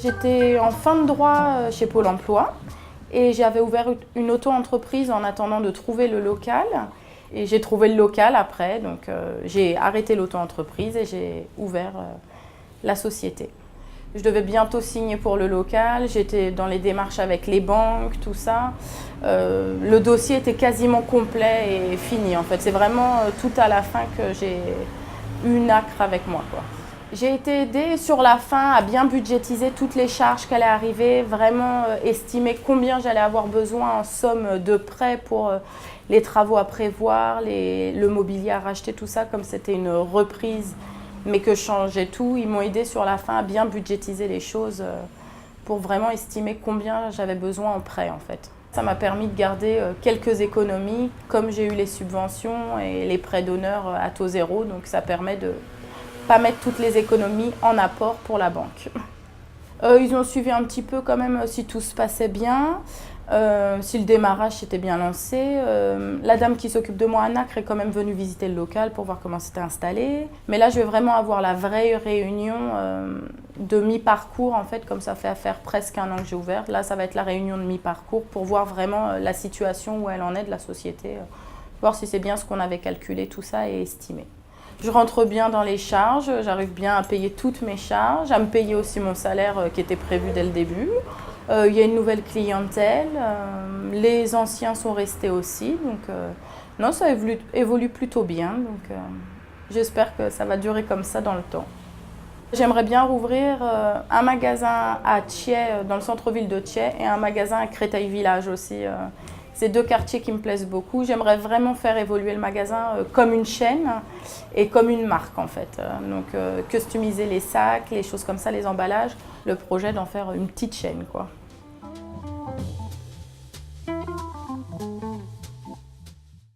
J'étais en fin de droit chez Pôle emploi et j'avais ouvert une auto-entreprise en attendant de trouver le local. Et j'ai trouvé le local après, donc j'ai arrêté l'auto-entreprise et j'ai ouvert la société. Je devais bientôt signer pour le local, j'étais dans les démarches avec les banques, tout ça. Le dossier était quasiment complet et fini en fait. C'est vraiment tout à la fin que j'ai eu une acre avec moi, quoi. J'ai été aidée sur la fin à bien budgétiser toutes les charges qui allaient arriver, vraiment estimer combien j'allais avoir besoin en somme de prêts pour les travaux à prévoir, le mobilier à racheter, tout ça, comme c'était une reprise mais que je changeais tout. Ils m'ont aidée sur la fin à bien budgétiser les choses pour vraiment estimer combien j'avais besoin en prêt en fait. Ça m'a permis de garder quelques économies, comme j'ai eu les subventions et les prêts d'honneur à taux zéro, donc ça permet de pas mettre toutes les économies en apport pour la banque. Ils ont suivi un petit peu quand même si tout se passait bien, si le démarrage s'était bien lancé. La dame qui s'occupe de moi à Nacre est quand même venue visiter le local pour voir comment c'était installé. Mais là, je vais vraiment avoir la vraie réunion de mi-parcours en fait, comme ça fait faire presque 1 an que j'ai ouvert. Là, ça va être la réunion de mi-parcours pour voir vraiment la situation où elle en est de la société, voir si c'est bien ce qu'on avait calculé, tout ça et estimé. Je rentre bien dans les charges, j'arrive bien à payer toutes mes charges, à me payer aussi mon salaire qui était prévu dès le début. Il y a une nouvelle clientèle, les anciens sont restés aussi, donc non, ça évolue plutôt bien, donc j'espère que ça va durer comme ça dans le temps. J'aimerais bien rouvrir un magasin à Thiais, dans le centre-ville de Thiais, et un magasin à Créteil Village aussi. C'est 2 quartiers qui me plaisent beaucoup. J'aimerais vraiment faire évoluer le magasin comme une chaîne et comme une marque en fait. Donc customiser les sacs, les choses comme ça, les emballages. Le projet d'en faire une petite chaîne, quoi.